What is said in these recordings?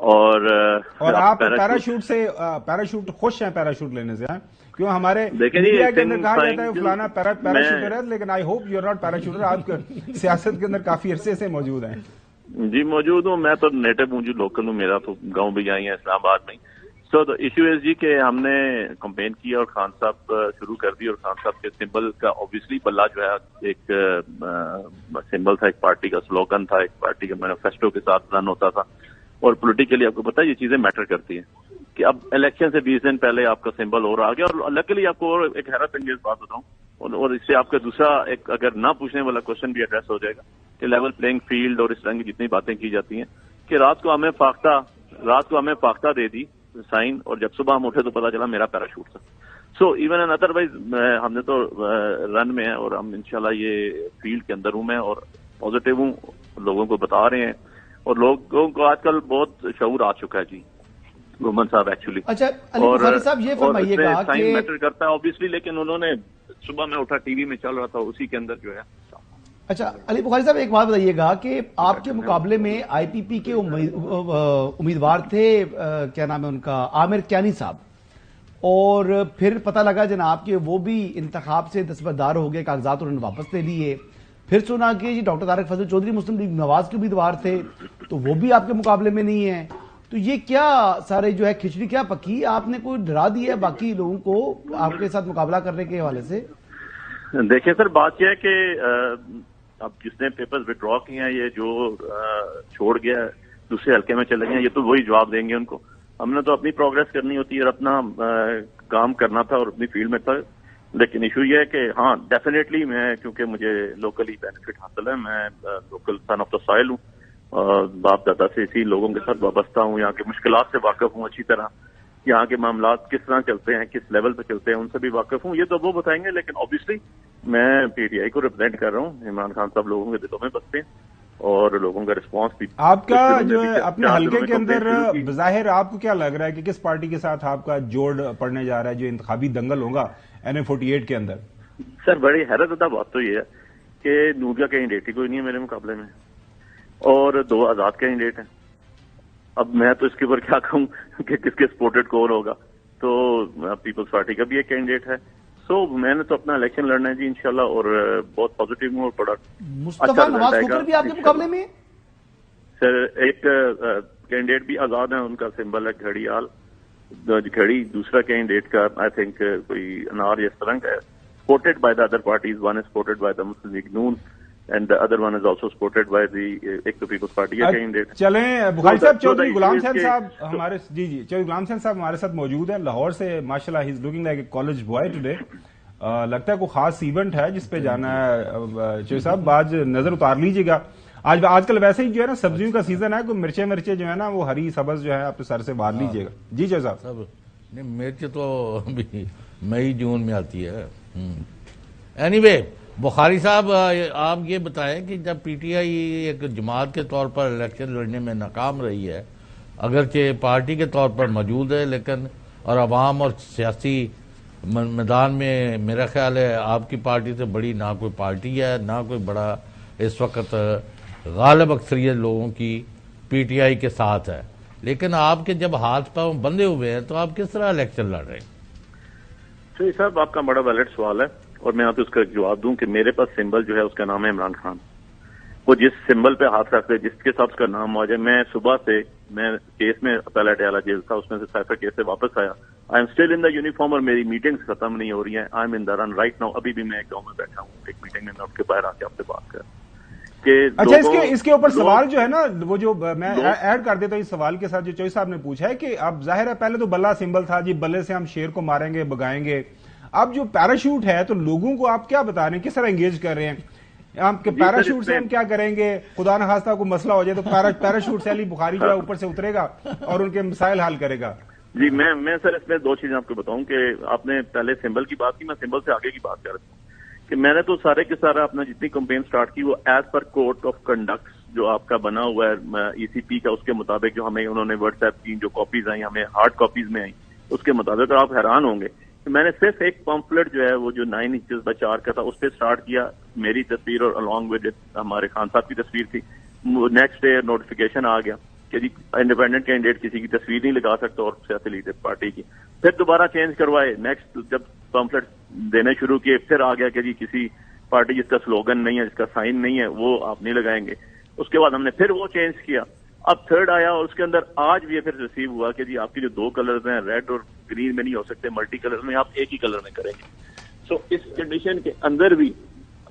اور آپ پیراشوٹ خوش ہیں پیراشوٹ لینے سے؟ کیوں ہمارے میڈیا کے اندر کہا جاتا ہے فلانا پیراشوٹر ہے، لیکن I hope you are not parachuter. آپ سیاست کے اندر کافی عرصے سے موجود ہیں. جی موجود ہوں. میں تو نیٹو ہوں جی، لوکل ہوں. میرا تو گاؤں بھی یہیں ہے اسلام آباد میں. سو دا ایشو از جی کہ ہم نے کمپین کیا اور خان صاحب شروع کر دی، اور خان صاحب کے سمبل کا اوبیسلی بلہ جو ہے ایک سمبل تھا، ایک پارٹی کا سلوگن تھا، ایک پارٹی کا مینیفیسٹو کے ساتھ رن ہوتا تھا. اور پولیٹیکلی آپ کو پتا ہے یہ چیزیں میٹر کرتی ہیں کہ اب الیکشن سے 20 دن پہلے آپ کا سمبل اور آ گیا. اور لکلی آپ کو اور ایک حیرت انگیز بات بتاؤں، اور اس سے آپ کا دوسرا ایک اگر نہ پوچھنے والا کوشچن بھی ایڈریس ہو جائے گا کہ لیول پلینگ فیلڈ اور اس طرح کی جتنی باتیں کی جاتی ہیں کہ رات کو ہمیں فاختہ دے دی سائن، اور جب صبح ہم اٹھے تو پتا چلا میرا پیراشوٹ تھا. So even and other wise ہم نے تو رن میں ہیں، اور ہم انشاءاللہ یہ فیلڈ کے اندر ہوں میں، اور پازیٹیو ہوں، لوگوں کو بتا رہے ہیں. اور لوگوں کو آج کل بہت شعور آ چکا ہے جی گومن صاحب ایکچولی. اچھا علی بخاری صاحب یہ فرمائیے گا سائن کہ میٹر کرتا ہے اوبیسلی، لیکن انہوں نے صبح میں اٹھا ٹی وی میں چل رہا تھا اسی کے اندر جو ہے. اچھا علی بخاری صاحب ایک بات بتائیے گا کہ آپ کے مقابلے میں آئی پی پی کے امیدوار تھے، کیا نام ہے ان کا، عامر کیانی صاحب، اور پھر پتہ لگا جناب کہ وہ بھی انتخاب سے دستبردار ہو گئے، کاغذات انہوں نے واپس لے لیے. پھر سنا کہ جی ڈاکٹر طارق فضل چودھری مسلم لیگ نواز کے امیدوار تھے تو وہ بھی آپ کے مقابلے میں نہیں ہیں. تو یہ کیا سارے جو ہے کھچڑی کیا پکی؟ آپ نے کوئی ڈرا دیا ہے باقی لوگوں کو آپ کے ساتھ مقابلہ کرنے کے حوالے سے؟ دیکھیں سر، بات یہ ہے کہ اب جس نے پیپرز وڈرا کیے ہیں، یہ جو چھوڑ گیا ہے دوسرے حلقے میں چلے گئے، یہ تو وہی جواب دیں گے ان کو. ہم نے تو اپنی پروگرس کرنی ہوتی ہے اور اپنا کام کرنا تھا اور اپنی فیلڈ میں تھا. لیکن ایشو یہ ہے کہ ہاں ڈیفینیٹلی میں، کیونکہ مجھے لوکلی بینیفٹ حاصل ہے، میں local son of the soil ہوں، باپ دادا سے اسی لوگوں کے ساتھ وابستہ ہوں، یہاں کے مشکلات سے واقف ہوں اچھی طرح، یہاں کے معاملات کس طرح چلتے ہیں، کس لیول پہ چلتے ہیں، ان سے بھی واقف ہوں. یہ تو وہ بتائیں گے، لیکن اوبیسلی میں پی ٹی آئی کو ریپرزینٹ کر رہا ہوں. عمران خان صاحب لوگوں کے دلوں میں بستے ہیں اور لوگوں کا رسپانس بھی. آپ کا جو ہے اپنے حلقے کے اندر بظاہر آپ کو کیا لگ رہا ہے کہ کس پارٹی کے ساتھ آپ کا جوڑ پڑنے جا رہا ہے جو انتخابی دنگل ہوگا NM48 کے اندر؟ سر بڑی حیرت زدہ بات تو یہ ہے کہ نور کا کینڈیڈیٹ ہی کوئی نہیں ہے میرے مقابلے میں، اور 2 آزاد کینڈیڈیٹ ہیں. اب میں تو اس کے اوپر کیا کہوں کہ کس کے سپورٹڈ کون ہوگا. تو پیپلز پارٹی کا بھی ایک کینڈیڈیٹ ہے. سو میں نے تو اپنا الیکشن لڑنا ہے جی انشاءاللہ، اور بہت پازیٹیو ہوں اور بڑا مصطفیٰ نواز فکر بھی آپ کے مقابلے میں؟ سر ایک کینڈیڈیٹ بھی آزاد ہے، ان کا سمبل ہے گھڑیال، گھڑی. دوسرا کینڈیڈیٹ کا آئی تھنک کوئی انار اس طرح کا ہے، supported by the other parties. One is supported by the Muslim League نون and the other one is also supported by the ایک تو پیپلز پارٹی کا کینڈیڈیٹ. چلیں بخاری صاحب، چودھری غلام حسین صاحب ہمارے چودھری غلام حسین صاحب ہمارے ساتھ موجود ہیں لاہور سے. ماشاءاللہ he is looking like a college boy today. لگتا ہے کوئی خاص ایونٹ ہے جس پہ جانا ہے. چودھری صاحب آج نظر اتار لیجیے گا. آج کل ویسے ہی جو ہے نا سبزیوں کا سیزن ہے، کوئی مرچیں جو ہے نا وہ ہری سبز جو ہے اپنے سر سے باہر لیجیے گا. جی چودھری صاحب. نہیں مرچ تو ابھی مئی جون میں آتی ہے. اینی وے بخاری صاحب آپ یہ بتائیں کہ جب پی ٹی آئی ایک جماعت کے طور پر الیکشن لڑنے میں ناکام رہی ہے، اگرچہ پارٹی کے طور پر موجود ہے، لیکن اور عوام اور سیاسی میدان میں میرا خیال ہے آپ کی پارٹی سے بڑی نہ کوئی پارٹی ہے، نہ کوئی بڑا اس وقت غالب اکثریت لوگوں کی پی ٹی آئی کے ساتھ ہے. لیکن آپ کے جب ہاتھ پاؤں بندھے ہوئے ہیں تو آپ کس طرح الیکشن لڑ رہے ہیں؟ شریف صاحب آپ کا بڑا ویلڈ سوال ہے، اور میں آپ کو اس کا جواب دوں کہ میرے پاس سمبل جو ہے اس کا نام ہے عمران خان. وہ جس سمبل پہ ہاتھ رکھتے جس کے ساتھ اس کا نام آ جائے. میں صبح سے میں کیس میں پہلا ڈیالہ جیل تھا، اس میں سے سائفر کیس سے واپس آیا. I am still in the uniform اور میری میٹنگز ختم نہیں ہو رہی ہیں. I am in the run right now. ابھی بھی میں ایک گاؤں میں بیٹھا ہوں، ایک میٹنگ میں اٹھ کے باہر آ کے آپ سے بات کر. اچھا اس کے اوپر سوال جو ہے نا وہ جو میں ایڈ کر دیتا ہوں اس سوال کے ساتھ جو چوئی صاحب نے پوچھا ہے کہ اب ظاہر ہے پہلے تو بلہ سمبل تھا جی، بلے سے ہم شیر کو ماریں گے بگائیں گے. اب جو پیراشوٹ ہے تو لوگوں کو آپ کیا بتا رہے ہیں، کس طرح انگیج کر رہے ہیں آپ کے پیراشوٹ سے؟ ہم کیا کریں گے خدا نخواستہ کوئی مسئلہ ہو جائے تو پیراشوٹ سے علی بخاری جو ہے اوپر سے اترے گا اور ان کے مسائل حل کرے گا. جی میں سر اس میں 2 چیزیں آپ کو بتاؤں کہ آپ نے پہلے سمبل کی بات کی، میں سمبل سے آگے کی بات کر رہا ہوں کہ میں نے تو سارے کے سارا اپنا جتنی کمپین سٹارٹ کی وہ as per code of conduct جو آپ کا بنا ہوا ہے ای سی پی کا، اس کے مطابق جو ہمیں انہوں نے واٹس ایپ کی جو کاپیز آئیں ہمیں ہارڈ کاپیز میں آئیں اس کے مطابق. اور آپ حیران ہوں گے کہ میں نے صرف ایک پمفلٹ جو ہے وہ جو 9 انچز بائی 4 کا تھا اس پہ سٹارٹ کیا، میری تصویر اور along with it ہمارے خان صاحب کی تصویر تھی. نیکسٹ ڈے نوٹیفیکیشن آ گیا کہ جی انڈیپینڈنٹ کینڈیڈیٹ کسی کی تصویر نہیں لگا سکتا اور سیاسی لیڈر پارٹی کی. پھر دوبارہ چینج کروائے, نیکسٹ جب پمفلٹ دینے شروع کیے پھر آ گیا کہ جی کسی پارٹی جس کا سلوگن نہیں ہے, جس کا سائن نہیں ہے, وہ آپ نہیں لگائیں گے. اس کے بعد ہم نے پھر وہ چینج کیا. اب تھرڈ آیا اور اس کے اندر آج بھی پھر ریسیو ہوا کہ جی آپ کی جو 2 کلرز ہیں, ریڈ اور گرین میں نہیں ہو سکتے, ملٹی کلر میں آپ ایک ہی کلر میں کریں گے. سو اس کنڈیشن کے اندر بھی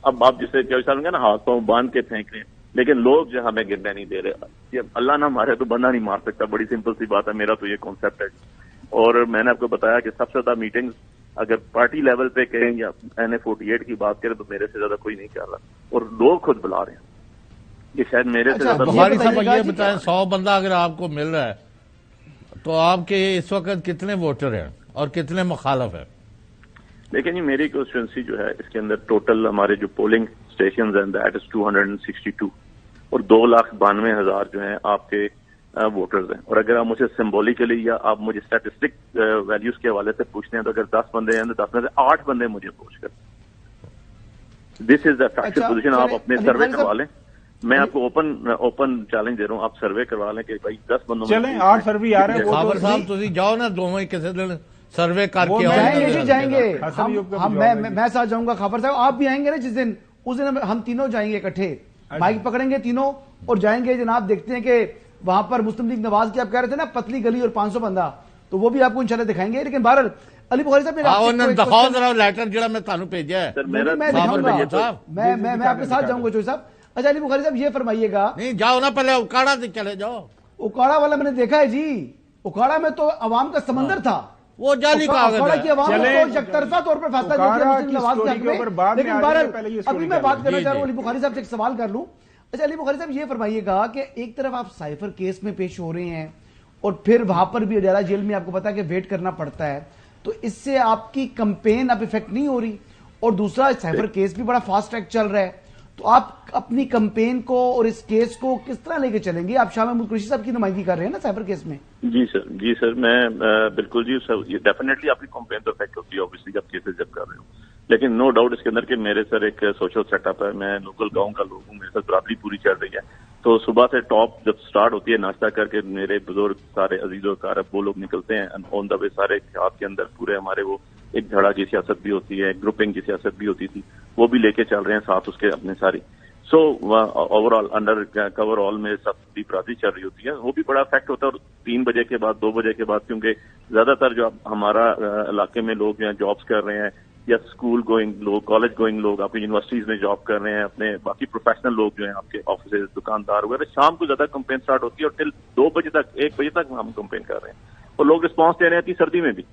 اب آپ جسے نا ہاتھ پاؤں باندھ کے پھینک رہے ہیں, لیکن لوگ جو ہمیں گرنے نہیں دے رہے. یہ اللہ نہ مارے تو بندہ نہیں مار سکتا, بڑی سمپل سی بات ہے. میرا تو یہ کانسیپٹ ہے. اور میں نے آپ کو بتایا کہ سب سے زیادہ میٹنگز اگر پارٹی لیول پہ کریں یا NA48 کی بات کریں تو میرے سے زیادہ کوئی نہیں کر رہا, اور لوگ خود بلا رہے ہیں. یہ شاید میرے سے زیادہ بخاری صاحب یہ بتائیں 100 بندہ اگر آپ کو مل رہا ہے تو آپ کے اس وقت کتنے ووٹر ہیں اور کتنے مخالف ہیں؟ لیکن یہ میری کانسٹیچوئنسی جو ہے اس کے اندر ٹوٹل ہمارے جو پولنگ اسٹیشنز ہیں دیٹ از 262 اور 2,92,000 جو ہیں آپ کے ووٹرز ہیں. اور اگر آپ مجھے سمبولیکلی یا آپ مجھے اسٹیٹسٹک ویلیوز کے حوالے سے پوچھتے ہیں تو اگر 10 بندے ہیں تو 10 میں سے 8 بندے مجھے پوچھ کر. دس از دا فیکچر پوزیشن. آپ اپنے سروے کروا لیں, میں آپ کو اوپن چیلنج دے رہا ہوں, آپ سروے کروا لیں کہ بھائی 10 بندوں چلیں 8 فروری آ رہے ہیں. خابر صاحب تسی جاؤ نا دونوں کسی دن سروے کر کے جائیں گے جی, جائیں گے. میں ساتھ جاؤں گا. خبر صاحب آپ بھی آئیں گے نا جس دن, اس دن ہم تینوں جائیں گے اکٹھے, مائک پکڑیں گے تینوں اور جائیں گے. جناب دیکھتے ہیں کہ وہاں پر مسلم لیگ نواز کی آپ کہہ رہے تھے نا پتلی گلی اور 500 بندہ, تو وہ بھی آپ کو انشاءاللہ دکھائیں گے. لیکن بہرحال علی بخاری صاحب لیٹر جڑا میں تانوں بھیجا ہے میں آپ کے ساتھ جاؤں گا چوہے صاحب. اچھا علی بخاری صاحب یہ فرمائیے گا, نہیں جاؤ نا پہلے اکاڑا سے چلے جاؤ. اکاڑا والا میں نے دیکھا ہے جی, اکاڑا میں تو عوام کا سمندر تھا. وہ جعلی کاغذ ہے. کی عوام کو یک طرفہ طور پر فیصلہ دیا مسلم نواز کے حق میں. لیکن بہرحال ابھی میں بات کرنا چاہ رہا ہوں علی بخاری صاحب سے ایک سوال کر لوں. اچھا علی بخاری صاحب یہ فرمائیے گا کہ ایک طرف آپ سائفر کیس میں پیش ہو رہے ہیں اور پھر وہاں پر بھی اڈیالہ جیل میں آپ کو پتا ہے کہ ویٹ کرنا پڑتا ہے, تو اس سے آپ کی کمپین اب افیکٹ نہیں ہو رہی, اور دوسرا سائفر کیس بھی بڑا فاسٹ ٹریک چل رہا ہے, تو آپ اپنی کمپین کو اور اس کیس کو کس طرح لے کے چلیں گے؟ آپ شاہ محمود قریشی صاحب کی نمائندگی کر رہے ہیں نا سائبر کیس میں. جی سر میں بالکل جی سر, یہ ڈیفینیٹلی آپ کی کمپین تو افیکٹ ہوتی ہے اوبیسلی جب کیسز جب کر رہے ہوں, لیکن نو ڈاؤٹ اس کے اندر کہ میرے سر ایک سوشل سیٹ اپ ہے, میں لوکل گاؤں کا لوگ ہوں, میرے ساتھ برادری پوری چل رہی ہے. تو صبح سے ٹاپ جب سٹارٹ ہوتی ہے ناشتہ کر کے میرے بزرگ سارے عزیز و اقارب وہ لوگ نکلتے ہیں آن دا وے سارے آپ کے اندر پورے ہمارے وہ ایک دھڑا کی سیاست بھی ہوتی ہے, گروپنگ کی سیاست بھی ہوتی تھی, وہ بھی لے کے چل رہے ہیں ساتھ اس کے اپنے ساری. سو اوور آل انڈر کور آل میں سب بھی برادری چل رہی ہوتی ہے, وہ بھی بڑا افیکٹ ہوتا ہے. اور 3 بجے کے بعد 2 بجے کے بعد کیونکہ زیادہ تر جو ہمارا علاقے میں لوگ جو ہیں جابس کر رہے ہیں یا اسکول گوئنگ لوگ, کالج گوئنگ لوگ, آپ کی یونیورسٹیز میں جاب کر رہے ہیں, اپنے باقی پروفیشنل لوگ جو ہیں آپ کے آفیسز دکاندار وغیرہ, شام کو زیادہ کمپین سٹارٹ ہوتی ہے اور ٹل 2 بجے تک 1 بجے تک ہم کمپین کر رہے ہیں, اور لوگ رسپانس دے رہے ہیں سردی میں بھی.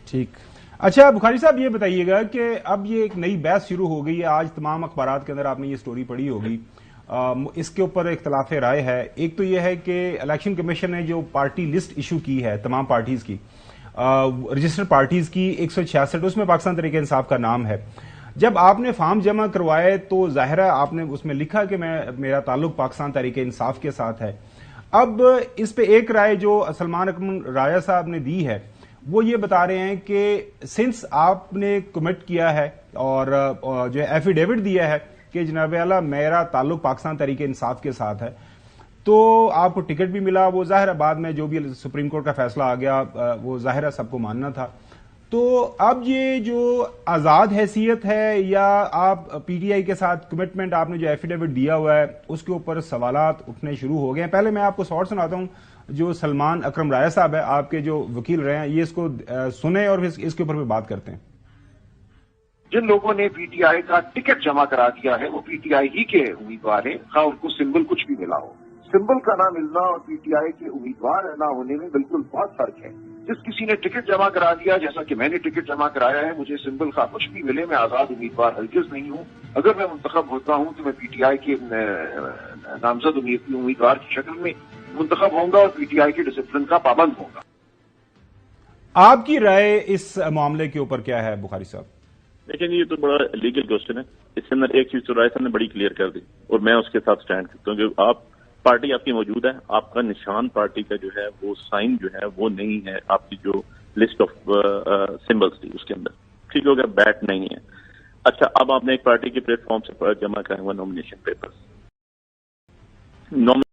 ٹھیک. اچھا بخاری صاحب یہ بتائیے گا کہ اب یہ ایک نئی بحث شروع ہو گئی ہے, آج تمام اخبارات کے اندر آپ نے یہ سٹوری پڑھی ہوگی, اس کے اوپر اختلاف رائے ہے. ایک تو یہ ہے کہ الیکشن کمیشن نے جو پارٹی لسٹ ایشو کی ہے تمام پارٹیز کی, رجسٹر پارٹیز کی 166, اس میں پاکستان تحریک انصاف کا نام ہے. جب آپ نے فارم جمع کروائے تو ظاہرہ آپ نے اس میں لکھا کہ میرا تعلق پاکستان تحریک انصاف کے ساتھ ہے. اب اس پہ ایک رائے جو سلمان اکرم راجہ صاحب نے دی ہے وہ یہ بتا رہے ہیں کہ سنس آپ نے کمٹ کیا ہے اور جو ہے ایفیڈیوٹ دیا ہے کہ جناب اعلیٰ میرا تعلق پاکستان تحریک انصاف کے ساتھ ہے, تو آپ کو ٹکٹ بھی ملا. وہ ظاہر بعد میں جو بھی سپریم کورٹ کا فیصلہ آ گیا وہ ظاہر سب کو ماننا تھا. تو اب یہ جو آزاد حیثیت ہے یا آپ پی ٹی آئی کے ساتھ کمٹمنٹ آپ نے جو ایفیڈیوٹ دیا ہوا ہے اس کے اوپر سوالات اٹھنے شروع ہو گئے ہیں. پہلے میں آپ کو شارٹ سناتا ہوں جو سلمان اکرم راجہ صاحب ہے آپ کے جو وکیل رہے ہیں, یہ اس کو سنیں اور اس کے اوپر بھی بات کرتے ہیں. جن لوگوں نے پی ٹی آئی کا ٹکٹ جمع کرا دیا ہے وہ پی ٹی آئی ہی کے امیدوار ہیں, خواہ ان کو سمبل کچھ بھی ملا ہو. سمبل کا نہ ملنا اور پی ٹی آئی کے امیدوار نہ ہونے میں بالکل بہت فرق ہے. جس کسی نے ٹکٹ جمع کرا دیا جیسا کہ میں نے ٹکٹ جمع کرایا ہے, مجھے سمبل کا کچھ بھی ملے, میں آزاد امیدوار ہرگز نہیں ہوں. اگر میں منتخب ہوتا ہوں تو میں پی ٹی آئی کے نامزد امیدوار کی شکل میں منتخب ہوں گا اور پی ٹی آئی کے ڈسپلن کا پابند ہوں گا. آپ کی رائے اس معاملے کے اوپر کیا ہے بخاری صاحب؟ لیکن یہ تو بڑا لیگل کوشچن ہے. اس کے اندر ایک چیز تو رائے صاحب نے بڑی کلیئر کر دی اور میں اس کے ساتھ سٹینڈ کرتا ہوں کہ آپ پارٹی آپ کی موجود ہے, آپ کا نشان پارٹی کا جو ہے وہ سائن جو ہے وہ نہیں ہے آپ کی جو لسٹ آف سمبلس تھی اس کے اندر, ٹھیک ہو گیا, بیٹ نہیں ہے. اچھا اب آپ نے ایک پارٹی کے پلیٹ فارم سے جمع کرائے ہوا نامینیشن پیپرز,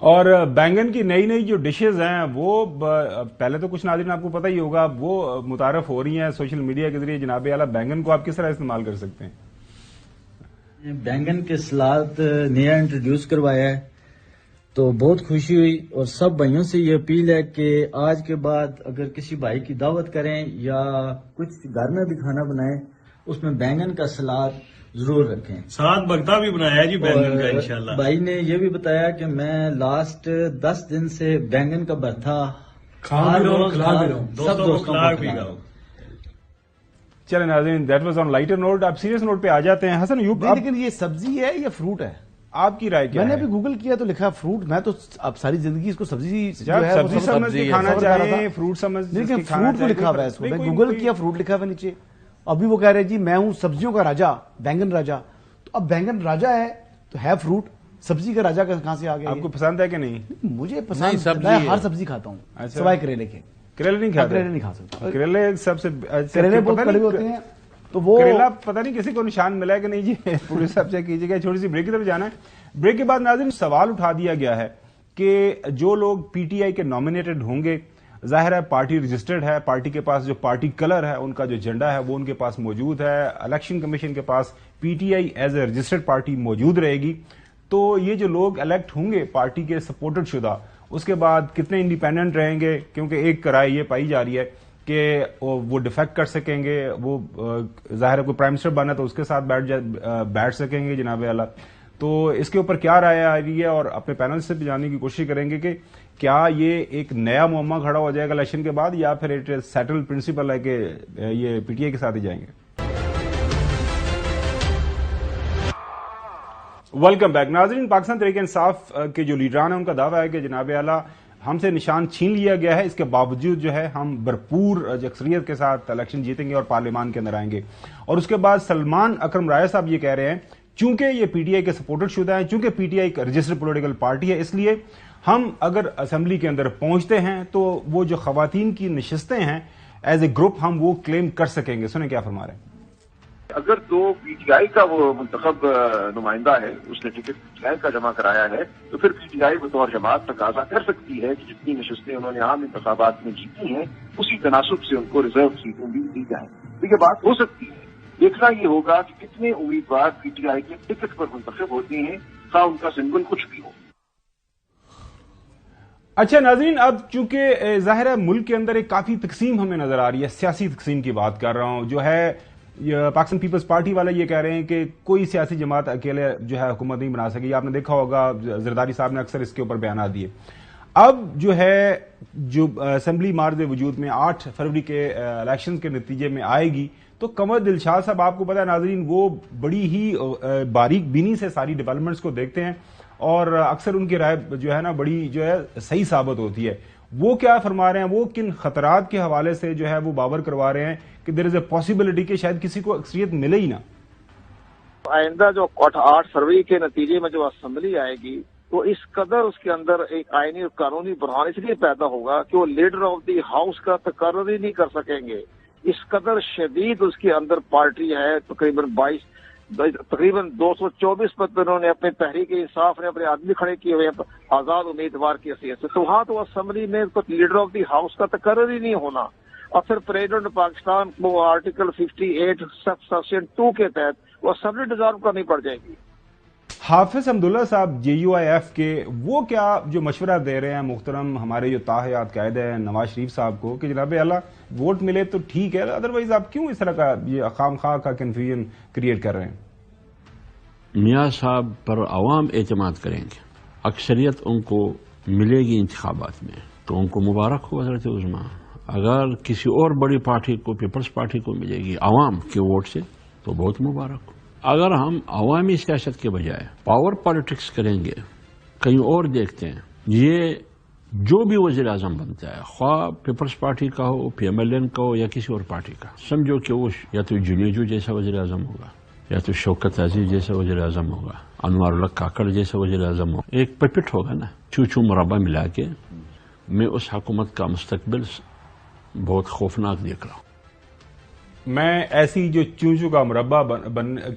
اور بینگن کی نئی نئی جو ڈشز ہیں وہ پہلے تو کچھ ناظرین آپ کو پتہ ہی ہوگا وہ متعارف ہو رہی ہیں سوشل میڈیا کے ذریعے. جناب اعلیٰ بینگن کو آپ کس طرح استعمال کر سکتے ہیں؟ بینگن کے سلاد نیا انٹروڈیوس کروایا ہے تو بہت خوشی ہوئی، اور سب بھائیوں سے یہ اپیل ہے کہ آج کے بعد اگر کسی بھائی کی دعوت کریں یا کچھ گھر میں بھی کھانا بنائیں اس میں بینگن کا سلاد ضرور رکھیں. سلاد بگتا بھی بنایا جی بینگن کا انشاءاللہ. بھائی نے یہ بھی بتایا کہ میں لاسٹ 10 دن سے بینگن کا بھرتا ہر روز سب دوستوں کو کھلا رہا ہوں. چلیں ناظرین، that was on lighter note. آپ سیریس نوٹ پہ آ جاتے ہیں. حسن ایوب، لیکن یہ سبزی ہے یا فروٹ ہے؟ آپ کی رائے کیا میں نے ہے؟ ابھی گوگل کیا تو لکھا فروٹ. میں تو اب ساری زندگی اس کو سبزی سبزی سمجھ کے کھانا چاہیے، فروٹ سمجھ لیکن فروٹ کو لکھا ہوا ہے اس کو. میں گوگل کیا فروٹ لکھا ہوا نیچے. ابھی وہ کہہ رہے جی میں ہوں سبزیوں کا راجا، بینگن راجا. تو اب بینگن راجا ہے تو ہے فروٹ، سبزی کا راجا کہاں سے آ گیا؟ آپ کو پسند ہے کہ نہیں؟ مجھے پسند، میں ہر سبزی کھاتا ہوں سوائے کریلے کے. کریلے نہیں کھاتے؟ کریلے نہیں کھا سکتا. کریلے سب سے کریلے بہت کڑوے ہوتے ہیں. تو وہ کریلا پتہ نہیں کسی کو نشان ملا ہے کہ نہیں جی. پورے سب چیک کیجیے گا. چھوٹی سی بریک کی طرف جانا ہے. بریک کے بعد ناظرین سوال اٹھا دیا گیا ہے کہ جو لوگ پی ٹی آئی کے نامینیٹڈ ہوں گے، ظاہر ہے پارٹی رجسٹرڈ ہے، پارٹی کے پاس جو پارٹی کلر ہے، ان کا جو جھنڈا ہے وہ ان کے پاس موجود ہے. الیکشن کمیشن کے پاس P T I as a registered party موجود رہے گی. تو یہ جو لوگ الیکٹ ہوں گے پارٹی کے سپورٹڈ شدہ، اس کے بعد کتنے انڈیپینڈنٹ رہیں گے؟ کیونکہ ایک رائے یہ پائی جا رہی ہے کہ وہ ڈیفیکٹ کر سکیں گے. وہ ظاہر ہے کوئی پرائم منسٹر بنا تو اس کے ساتھ بیٹھ سکیں گے جناب اعلیٰ. تو اس کے اوپر کیا رائے آ رہی ہے اور اپنے پینل سے بھی جاننے کی کوشش کریں گے کہ کیا یہ ایک نیا معمہ کھڑا ہو جائے گا الیکشن کے بعد، یا پھر اٹ سیٹل پرنسپل ہے کہ یہ پی ٹی آئی کے ساتھ ہی جائیں گے. ویلکم بیک ناظرین. پاکستان تحریک انصاف کے جو لیڈران ہیں ان کا دعویٰ ہے کہ جناب اعلیٰ ہم سے نشان چھین لیا گیا ہے، اس کے باوجود جو ہے ہم بھرپور اکثریت کے ساتھ الیکشن جیتیں گے اور پارلیمان کے اندر آئیں گے. اور اس کے بعد سلمان اکرم رائے صاحب یہ کہہ رہے ہیں چونکہ یہ پی ٹی آئی کے سپورٹڈ شدہ ہیں، چونکہ پی ٹی آئی ایک رجسٹرڈ پولیٹیکل پارٹی ہے، اس لیے ہم اگر اسمبلی کے اندر پہنچتے ہیں تو وہ جو خواتین کی نشستیں ہیں ایز اے گروپ ہم وہ کلیم کر سکیں گے. سنیں کیا فرما رہے ہیں. اگر تو پی ٹی آئی کا وہ منتخب نمائندہ ہے، اس نے ٹکٹ پی ٹی آئی کا جمع کرایا ہے، تو پھر پی ٹی آئی بطور جماعت تقاضا کر سکتی ہے کہ جتنی نشستیں انہوں نے عام انتخابات میں جیتی ہیں اسی تناسب سے ان کو ریزرو سیٹیں بھی دی جائیں. تو یہ بات ہو سکتی ہے. دیکھنا یہ ہوگا کہ کتنے امیدوار پی ٹی آئی کے ٹکٹ پر منتخب ہوتے ہیں، خواہ ان کا سمبل کچھ بھی ہو. اچھا ناظرین، اب چونکہ ظاہر ہے ملک کے اندر ایک کافی تقسیم ہمیں نظر آ رہی ہے، سیاسی تقسیم کی بات کر رہا ہوں، جو ہے پاکستان پیپلز پارٹی والے یہ کہہ رہے ہیں کہ کوئی سیاسی جماعت اکیلے جو ہے حکومت نہیں بنا سکے. آپ نے دیکھا ہوگا زرداری صاحب نے اکثر اس کے اوپر بیانات دیے. اب جو ہے جو اسمبلی مارد وجود میں 8 فروری کے الیکشن کے نتیجے میں آئے گی تو قمر دلشاد صاحب آپ کو پتا ہے ناظرین وہ بڑی ہی باریک بینی سے ساری ڈیولپمنٹس کو دیکھتے ہیں اور اکثر ان کی رائے جو ہے نا بڑی جو ہے صحیح ثابت ہوتی ہے. وہ کیا فرما رہے ہیں، وہ کن خطرات کے حوالے سے جو ہے وہ باور کروا رہے ہیں کہ دیر از اے پاسبلٹی کہ شاید کسی کو اکثریت ملے ہی نہ. آئندہ جو 8 فروری کے نتیجے میں جو اسمبلی آئے گی تو اس قدر اس کے اندر ایک آئینی اور قانونی بحران اس لیے پیدا ہوگا کہ وہ لیڈر آف دی ہاؤس کا تقرر ہی نہیں کر سکیں گے. اس قدر شدید اس کے اندر پارٹی ہے، تقریباً 224 پر انہوں نے اپنے تحریک انصاف نے اپنے آدمی کھڑے کیے ہوئے آزاد امیدوار کی حیثیت سے. تو وہاں تو اسمبلی میں لیڈر آف دی ہاؤس کا تقرر ہی نہیں ہونا، اور پھر پریزیڈنٹ پاکستان کو آرٹیکل 58 سیکشن 2 کے تحت وہ اسمبلی ڈیزالو کرنی پڑ جائے گی. حافظ حمداللہ صاحب JUIF کے وہ کیا جو مشورہ دے رہے ہیں محترم ہمارے جو تاحیات قائد ہیں نواز شریف صاحب کو کہ جناب اعلیٰ ووٹ ملے تو ٹھیک ہے، ادروائز آپ کیوں اس طرح کا یہ خام خواہ کا کنفیوژن کریٹ کر رہے ہیں؟ میاں صاحب پر عوام اعتماد کریں گے، اکثریت ان کو ملے گی انتخابات میں تو ان کو مبارک ہو حضرت عظمیٰ. اگر کسی اور بڑی پارٹی کو پیپلز پارٹی کو ملے گی عوام کے ووٹ سے تو بہت مبارک ہو. اگر ہم عوامی سیاست کے بجائے پاور پالیٹکس کریں گے کہیں اور دیکھتے ہیں، یہ جو بھی وزیر اعظم بنتا ہے خواہ پیپلز پارٹی کا ہو، PMLN کا ہو یا کسی اور پارٹی کا، سمجھو کہ وہ یا تو جنیجو جیسا وزیر اعظم ہوگا یا تو شوکت عزیز جیسا وزیر اعظم ہوگا، انوار اللہ کاکڑ جیسا وزیر اعظم ہوگا. ایک پپٹ ہوگا نا، چو مربع ملا کے. میں اس حکومت کا مستقبل بہت خوفناک دیکھ رہا ہوں. میں ایسی جو چونچو کا مربع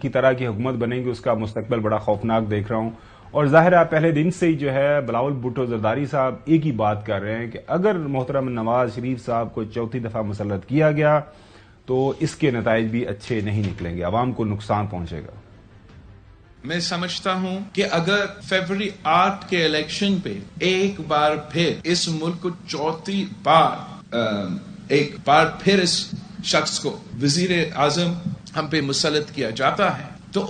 کی طرح کی حکومت بنے گی اس کا مستقبل بڑا خوفناک دیکھ رہا ہوں. اور ظاہر ہے پہلے دن سے ہی جو ہے بلاول بھٹو زرداری صاحب ایک ہی بات کر رہے ہیں کہ اگر محترم نواز شریف صاحب کو چوتھی دفعہ مسلط کیا گیا تو اس کے نتائج بھی اچھے نہیں نکلیں گے، عوام کو نقصان پہنچے گا۔ میں سمجھتا ہوں کہ اگر فیبروری 8 کے الیکشن پہ ایک بار پھر اس ملک کو چوتھی بار ایک بار پھر اس شخص کو وزیر اعظم ہم پہ مسلط کیا جاتا ہے تو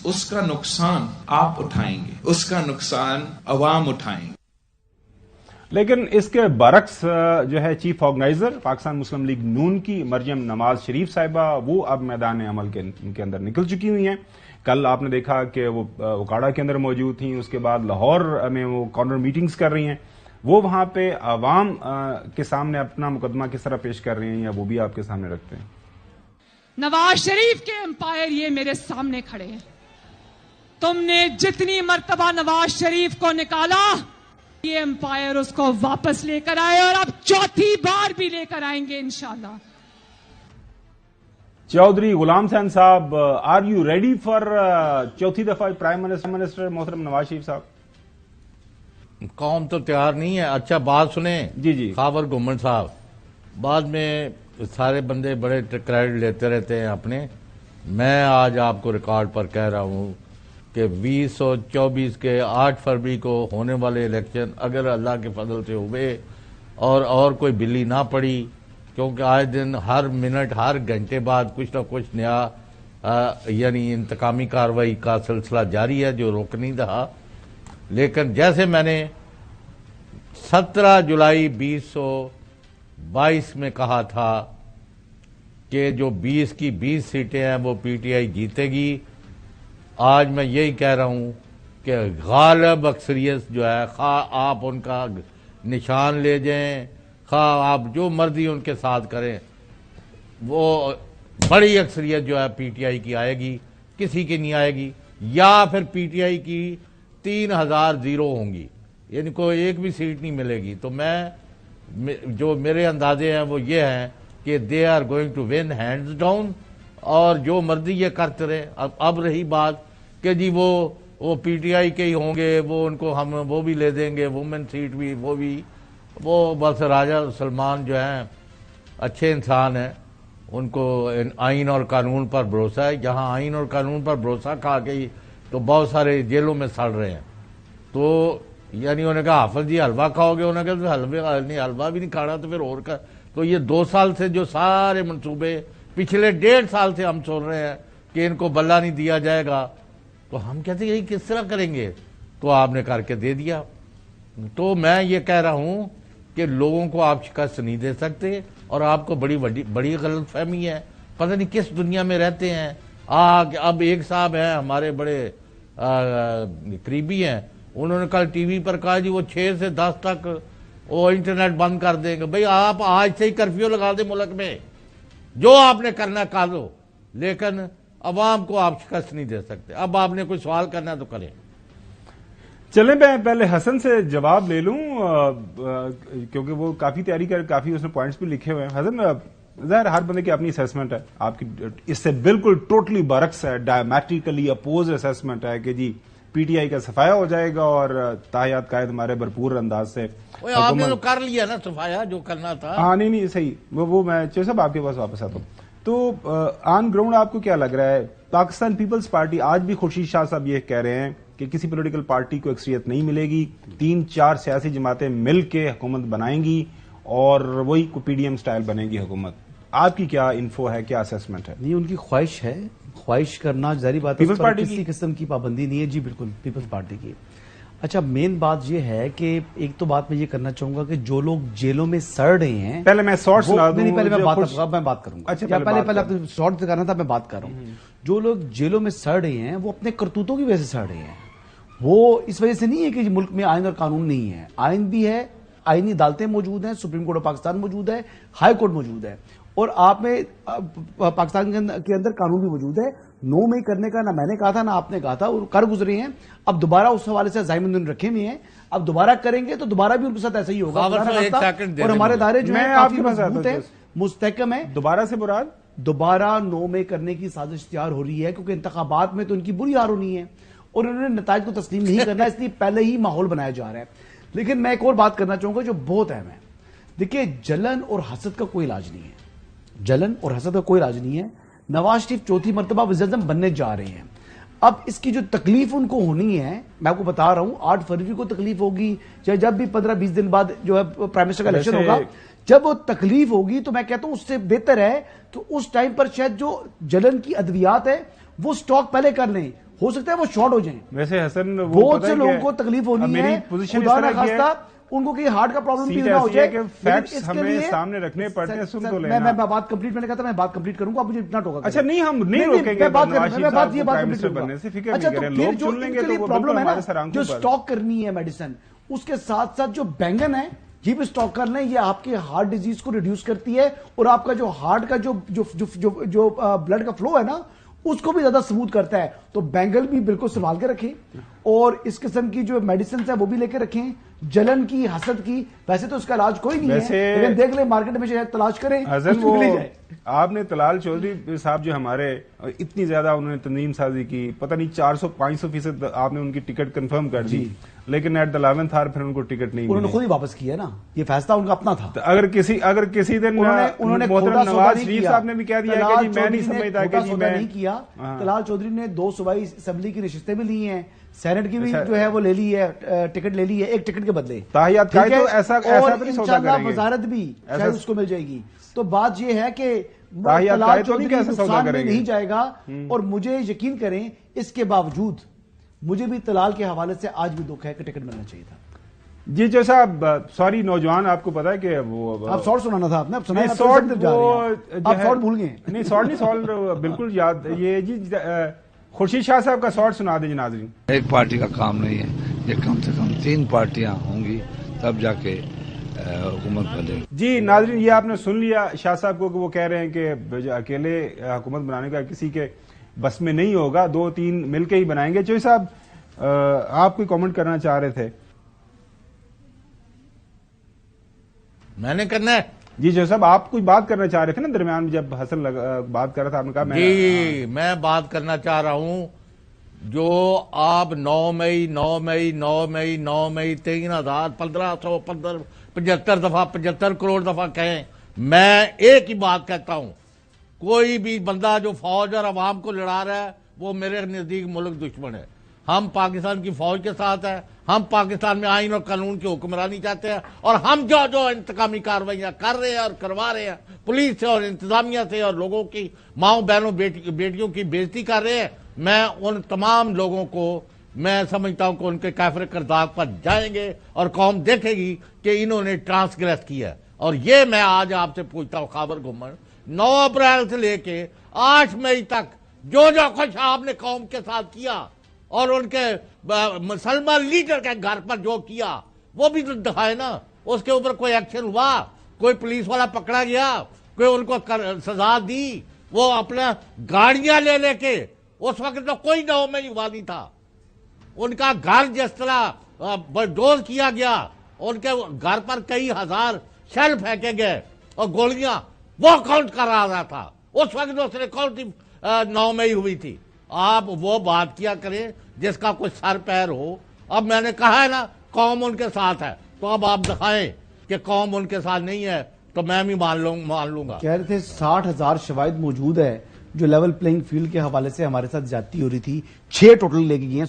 اس کا نقصان آپ اٹھائیں گے، اس کا نقصان عوام اٹھائیں گے۔ لیکن اس کے برعکس جو ہے چیف آرگنائزر پاکستان مسلم لیگ نون کی مریم نواز شریف صاحبہ وہ اب میدان عمل کے اندر نکل چکی ہوئی ہیں۔ کل آپ نے دیکھا کہ وہ اوکاڑا کے اندر موجود تھیں، اس کے بعد لاہور میں وہ کارنر میٹنگز کر رہی ہیں، وہ وہاں پہ عوام کے سامنے اپنا مقدمہ کس طرح پیش کر رہے ہیں یا وہ بھی آپ کے سامنے رکھتے ہیں؟ نواز شریف کے امپائر یہ میرے سامنے کھڑے ہیں، تم نے جتنی مرتبہ نواز شریف کو نکالا یہ امپائر اس کو واپس لے کر آئے اور اب چوتھی بار بھی لے کر آئیں گے انشاءاللہ۔ چودھری غلام حسین صاحب، آر یو ریڈی فار چوتھی دفعہ پرائم منسٹر محترم نواز شریف صاحب؟ قوم تو تیار نہیں ہے۔ اچھا بات سنیں جی خاور گھومن صاحب، بعد میں سارے بندے بڑے کریڈٹ لیتے رہتے ہیں اپنے، میں آج آپ کو ریکارڈ پر کہہ رہا ہوں کہ 2024 کے 8 فروری کو ہونے والے الیکشن اگر اللہ کے فضل سے ہوئے اور کوئی بلی نہ پڑی، کیونکہ آئے دن ہر منٹ ہر گھنٹے بعد کچھ نہ کچھ نیا یعنی انتقامی کارروائی کا سلسلہ جاری ہے جو روک نہیں رہا، لیکن جیسے میں نے 17 جولائی 2022 میں کہا تھا کہ جو 20 کی 20 سیٹیں ہیں وہ پی ٹی آئی جیتے گی، آج میں یہی کہہ رہا ہوں کہ غالب اکثریت جو ہے، خواہ آپ ان کا نشان لے جائیں، خواہ آپ جو مرضی ان کے ساتھ کریں، وہ بڑی اکثریت جو ہے پی ٹی آئی کی آئے گی، کسی کی نہیں آئے گی، یا پھر پی ٹی آئی کی 3000 زیرو ہوں گی، یعنی کوئی ایک بھی سیٹ نہیں ملے گی۔ تو جو میرے اندازے ہیں وہ یہ ہیں کہ they are going to win hands down, اور جو مرضی یہ کرتے رہے۔ اب رہی بات کہ جی وہ پی ٹی آئی کے ہی ہوں گے، وہ ان کو ہم وہ بھی لے دیں گے، وومن سیٹ بھی، وہ بس راجہ سلمان جو ہیں اچھے انسان ہیں، ان کو آئین اور قانون پر بھروسہ ہے، جہاں آئین اور قانون پر بھروسہ کھا کے تو بہت سارے جیلوں میں سڑ رہے ہیں۔ تو یعنی انہوں نے کہا حافظ جی حلوہ کھاؤ گے، انہوں نے کہا حلوہ بھی نہیں کھانا تو پھر اور کا۔ تو یہ 2 سال سے جو سارے منصوبے پچھلے 1.5 سال سے ہم سن رہے ہیں کہ ان کو بلہ نہیں دیا جائے گا، تو ہم کہتے ہیں یہ کس طرح کریں گے، تو آپ نے کر کے دے دیا۔ تو میں یہ کہہ رہا ہوں کہ لوگوں کو آپ شکست نہیں دے سکتے، اور آپ کو بڑی غلط فہمی ہے، پتہ نہیں کس دنیا میں رہتے ہیں۔ اب ایک صاحب ہیں ہمارے بڑے قریبی ہیں، انہوں نے کل ٹی وی پر کہا جی وہ 6 سے 10 تک وہ انٹرنیٹ بند کر دیں گے۔ بھئی آپ آج سے ہی کرفیو لگا دیں ملک میں، جو آپ نے کرنا کر دو، لیکن عوام کو آپ شکست نہیں دے سکتے۔ اب آپ نے کوئی سوال کرنا تو کریں۔ چلیں میں پہلے حسن سے جواب لے لوں کیونکہ وہ کافی تیاری کر کافی اس نے پوائنٹس بھی لکھے ہوئے ہیں۔ حسن، ظاہر ہر بندے کی اپنی اسیسمنٹ ہے، آپ کی اس سے بالکل ٹوٹلی برعکس ہے، ڈائمیٹریکلی اپوز اسیسمنٹ ہے کہ جی پی ٹی آئی کا صفایا ہو جائے گا اور تاحیات قائد ہمارے بھرپور انداز سے۔ آپ نے تو کر لیا نا صفایا جو کرنا تھا۔ ہاں نہیں صحیح، وہ میں چیئر صاحب آپ کے پاس واپس آتا ہوں۔ تو آن گراؤنڈ آپ کو کیا لگ رہا ہے؟ پاکستان پیپلز پارٹی، آج بھی خورشید شاہ صاحب یہ کہہ رہے ہیں کہ کسی پولیٹیکل پارٹی کو اکثریت نہیں ملے گی، 3-4 سیاسی جماعتیں مل کے حکومت بنائیں گی اور وہی پی ڈی ایم سٹائل بنے گی حکومت۔ آپ کی کیا انفو ہے، کیا اسیسمنٹ ہے؟ نہیں، ان کی خواہش ہے، خواہش کرنا ظاہری بات ہے، پیپلز پارٹی کسی قسم کی پابندی نہیں ہے۔ جی بالکل، پیپلز پارٹی کی۔ اچھا، مین بات یہ ہے کہ ایک تو بات میں یہ کرنا چاہوں گا کہ جو لوگ جیلوں میں سڑ رہے ہیں، پہلے میں شارٹ سنا دوں، پہلے میں بات کروں گا۔ اچھا پہلے شارٹ کرنا تھا، میں بات کر رہا ہوں۔ جو لوگ جیلوں میں سڑ رہے ہیں وہ اپنے کرتوتوں کی وجہ سے سڑ رہے ہیں، وہ اس وجہ سے نہیں ہے کہ ملک میں آئین اور قانون نہیں ہے۔ آئین بھی ہے، آئینی عدالتیں موجود ہیں، سپریم کورٹ آف پاکستان موجود ہے، ہائی کورٹ موجود ہے، اور آپ میں پاکستان کے اندر قانون بھی موجود ہے۔ نو میں کرنے کا نہ میں نے کہا تھا نہ آپ نے کہا تھا، اور کر گزرے ہیں۔ اب دوبارہ اس حوالے سے عزائم رکھے ہوئے ہیں، اب دوبارہ کریں گے تو دوبارہ بھی ان کے ساتھ ایسا ہی ہوگا، اور ہمارے ادارے جو ہیں کافی مضبوط ہیں، مستحکم ہیں۔ دوبارہ سے مراد دوبارہ نو میں کرنے کی سازش تیار ہو رہی ہے، کیونکہ انتخابات میں تو ان کی بری ہار ہونی ہے، اور انہوں نے نتائج کو تسلیم نہیں کرنا، اس لیے پہلے ہی ماحول بنایا جا رہا ہے. لیکن میں ایک اور بات کرنا چاہوں گا جو بہت اہم ہے. دیکھیے جلن اور حسد کا کوئی علاج نہیں ہے، جلن اور حسد کا کوئی علاج نہیں ہے. نواز شریف چوتھی مرتبہ وزیراعظم بننے جا رہے ہیں. اب اس کی جو تکلیف ان کو ہونی ہے، میں آپ کو بتا رہا ہوں 8 فروری کو تکلیف ہوگی، چاہے جب بھی 15-20 دن بعد جو ہے پرائم منسٹر کا الیکشن ہوگا، جب وہ تکلیف ہوگی تو میں کہتا ہوں اس سے بہتر ہے تو اس ٹائم پر شاید جو جلن کی ادویات ہے وہ سٹاک پہلے کر لیں، ہو سکتا ہے وہ شارٹ ہو جائیں. ویسے حسن بہت سے لوگوں کو تکلیف ہونی ہے، خدا نہ خواستہ ان کو کہ ہارٹ کا پرابلم بھی نہ ہو جائے. فیکٹس ہمیں سامنے رکھنے پڑتے ہیں، سن تو لینا. میں بات کمپلیٹ، میں نے کہا تھا میں بات کمپلیٹ کروں گا، آپ مجھے اتنا ٹوکا. اچھا نہیں، ہم نہیں روکیں گے، بات کمپلیٹ بننے سے فکر اچھا نہیں تو کریں. پھر لوگ جو چن لیں گے تو وہ پرابلم ہے ہمارے سر نا، جو آنکھوں پر. سٹاک کرنی ہے میڈیسن، اس کے ساتھ ساتھ جو بینگن ہے یہ بھی سٹاک کر لیں. یہ آپ کے ہارٹ ڈیزیز کو ریڈیوس کرتی ہے اور آپ کا جو ہارٹ کا جو بلڈ کا فلو ہے نا اس کو بھی زیادہ سموتھ کرتا ہے. تو بینگل بھی بالکل سنبھال کے رکھیں اور اس قسم کی جو میڈیسنز ہیں وہ بھی لے کے رکھیں. جلن کی، حسد کی، ویسے تو اس کا علاج کوئی نہیں ہے، لیکن دیکھ لیں مارکیٹ میں شاید تلاش کریں. آپ نے طلال چودھری صاحب جو ہمارے اتنی زیادہ انہوں نے تنظیم سازی کی، پتہ نہیں 400-500% آپ نے ان کی ٹکٹ کنفرم کر دی، لیکن ایٹ دا 11th hour پھر ان کو ٹکٹ نہیں ملی. انہوں نے خود ہی واپس کیا نا، یہ فیصلہ ان کا اپنا تھا. اگر کسی دن انہوں نے محترم نواز شریف صاحب نے بھی کہہ دیا کہ جی میں نہیں سمجھتا کہ جی میں نہیں کیا. طلال چودھری نے 2 صوبائی اسمبلی کی نشستیں بھی لی ہیں، سینٹ کی بھی جو ہے وہ لے لی ہے، ٹکٹ لے لی ہے ایک ٹکٹ کے بدلے. تاحیات کا تو ایسا نہیں سودا کریں گے، وزارت بھی شاید اس کو مل جائے گی. تو بات یہ ہے کہ طلال چودھری نقصان میں نہیں جائے گا. اور مجھے یقین کریں اس کے باوجود مجھے بھی طلال کے حوالے سے آج بھی دکھ ہے کہ ٹکٹ ملنا چاہیے تھا. جی جو صاحب سوری نوجوان آپ کو پتا ہے کہ وہ آپ شارٹ سنانا تھا، آپ نے سنا آپ شارٹ بھول گئے. نہیں شارٹ نہیں، سوال بالکل یاد. یہ جی خورشید شاہ صاحب کا شارٹ سنا دیں ناظرین. ایک پارٹی کا کام نہیں ہے، یہ کم سے کم 3 پارٹیاں ہوں گی تب جا کے حکومت بنے. جی ناظرین یہ آپ نے سن لیا شاہ صاحب کو کہ وہ کہہ رہے ہیں کہ اکیلے حکومت بنانے کا کسی کے بس میں نہیں ہوگا، 2-3 مل کے ہی بنائیں گے. چوہی صاحب آپ کوئی کامنٹ کرنا چاہ رہے تھے؟ میں نے کرنا ہے. جی جو صاحب آپ کوئی بات کرنا چاہ رہے تھے نا درمیان میں جب حسن بات کر رہا تھا، آپ نے کہا جی میں بات کرنا چاہ رہا ہوں. جو آپ 9 مئی 3,1575 دفعہ 75 کروڑ دفعہ کہیں، میں ایک ہی بات کہتا ہوں، کوئی بھی بندہ جو فوج اور عوام کو لڑا رہا ہے وہ میرے نزدیک ملک دشمن ہے. ہم پاکستان کی فوج کے ساتھ ہیں، ہم پاکستان میں آئین اور قانون کی حکمرانی چاہتے ہیں، اور ہم جو انتقامی کارروائیاں کر رہے ہیں اور کروا رہے ہیں پولیس سے اور انتظامیہ سے اور لوگوں کی ماؤں بہنوں بیٹیوں کی بےزتی کر رہے ہیں، میں ان تمام لوگوں کو میں سمجھتا ہوں کہ ان کے کافر کردار پر جائیں گے اور قوم دیکھے گی کہ انہوں نے ٹرانسگریس کیا ہے. اور یہ میں آج آپ سے پوچھتا ہوں خاور گھومن، 9 اپریل سے لے کے 8 مئی تک جو کچھ آپ نے قوم کے ساتھ کیا اور ان کے مسلمان لیڈر کے گھر پر جو کیا وہ بھی تو دکھائے نا. اس کے اوپر کوئی ایکشن ہوا؟ کوئی پولیس والا پکڑا گیا؟ کوئی ان کو سزا دی؟ وہ اپنا گاڑیاں لے کے اس وقت تو کوئی 9 مئی ہوا نہیں تھا. ان کا گھر جس طرح بلڈوز کیا گیا، ان کے گھر پر کئی ہزار شیل پھینکے گئے اور گولیاں، وہ کاؤنٹ کر رہا تھا اس وقت. اس نے کون سی 9 مئی ہوئی تھی؟ آپ وہ بات کیا کریں جس کا کوئی سر پیر ہو. اب میں نے کہا ہے نا قوم ان کے ساتھ ہے، تو اب آپ دکھائیں کہ قوم ان کے ساتھ نہیں ہے تو میں بھی مان لوں گا. کہہ رہے تھے 60,000 شواہد موجود ہے جو لیول پلینگ فیلڈ کے حوالے سے ہمارے ساتھ زیادتی ہو رہی تھی. 6 ٹوٹل لے کے گئے ہیں